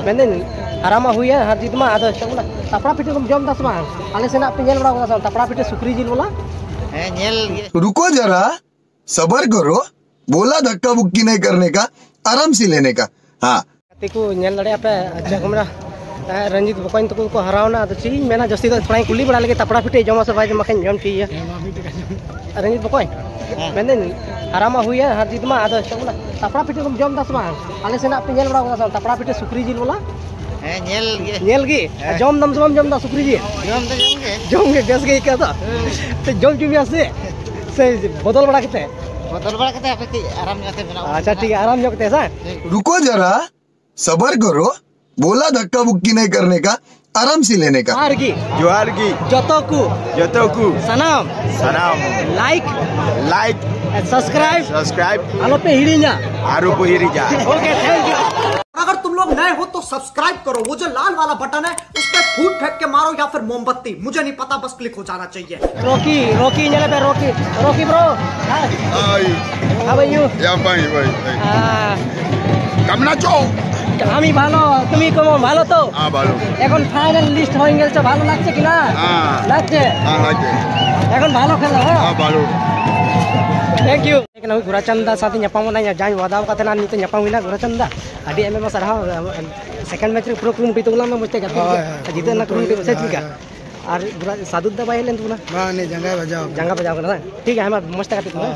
Main हरामा हुई है हर जीत में आदो चला तपड़ा पिटे तुम जम दस मान आले से ना पे नेल बड़ा होता तपड़ा पिटे सुकरी जिल बोला रुको जरा सबर करो बोला धक्का बुक्की नहीं करने का आराम से लेने का। हाँ को नेल लड़े पे जगमरा रंजीत बकवाइन तक को हरावना तो ची मेना जस्ती तो थोड़ा कुली बड़ा लगे तपड़ा पिटे जमा से भाई मखन जम की है रंजीत बकवाइन मेन हरामा हुई है हर जीत में आदो चला तपड़ा पिटे तुम जम दस मान आले से ना पे नेल बड़ा होता तपड़ा पिटे सुकरी जिल बोला नेल गी जम दम जम जम दा सुकरी जी जम के बेस गई क्या था तो जम चुमिया से बदल बड़ा किते आराम जाते अच्छा ठीक है आराम जोकते सर रुको जरा सबर करो बोला धक्का बुक्की नहीं करने का आराम से लेने का। जोहार की जतोकू सनाम लाइक सब्सक्राइब आलो पे हिड़ीजा आरो को हिरीजा। Okay thank you. अगर तुम लोग नए हो तो सब्सक्राइब करो, वो जो लाल वाला बटन है उस पर फूट फेंक के मारो या फिर मोमबत्ती, मुझे नहीं पता, बस क्लिक हो जाना चाहिए। रोकी नेले पे रोकी ब्रो हाउ आर यू या फाइन भाई कामना चो আমি ভালো তুমি কেমন ভালো তো ভালো এখন ফাইনাল লিস্ট হয়ে গেছে ভালো লাগছে কি না লাগছে এখন ভালো খেলো হ্যাঁ ভালো थैंक यू लेकिन हम गुराचंदा साथी ᱧᱟᱯᱟᱢ ᱱᱟ जाय वादा कते ना नित ᱧᱟᱯᱟᱢ हुइना गुराचंदा आडी एमएम सरहाव सेकंड मैच रे पूरा कुरुमुटी तुला में मस्ते गति जीते ना कुरुमुटी से ठीक है और सादुद्दा बाय लेन तुना नहीं जंगा बजाओ ना ठीक है हम मस्त गति तुला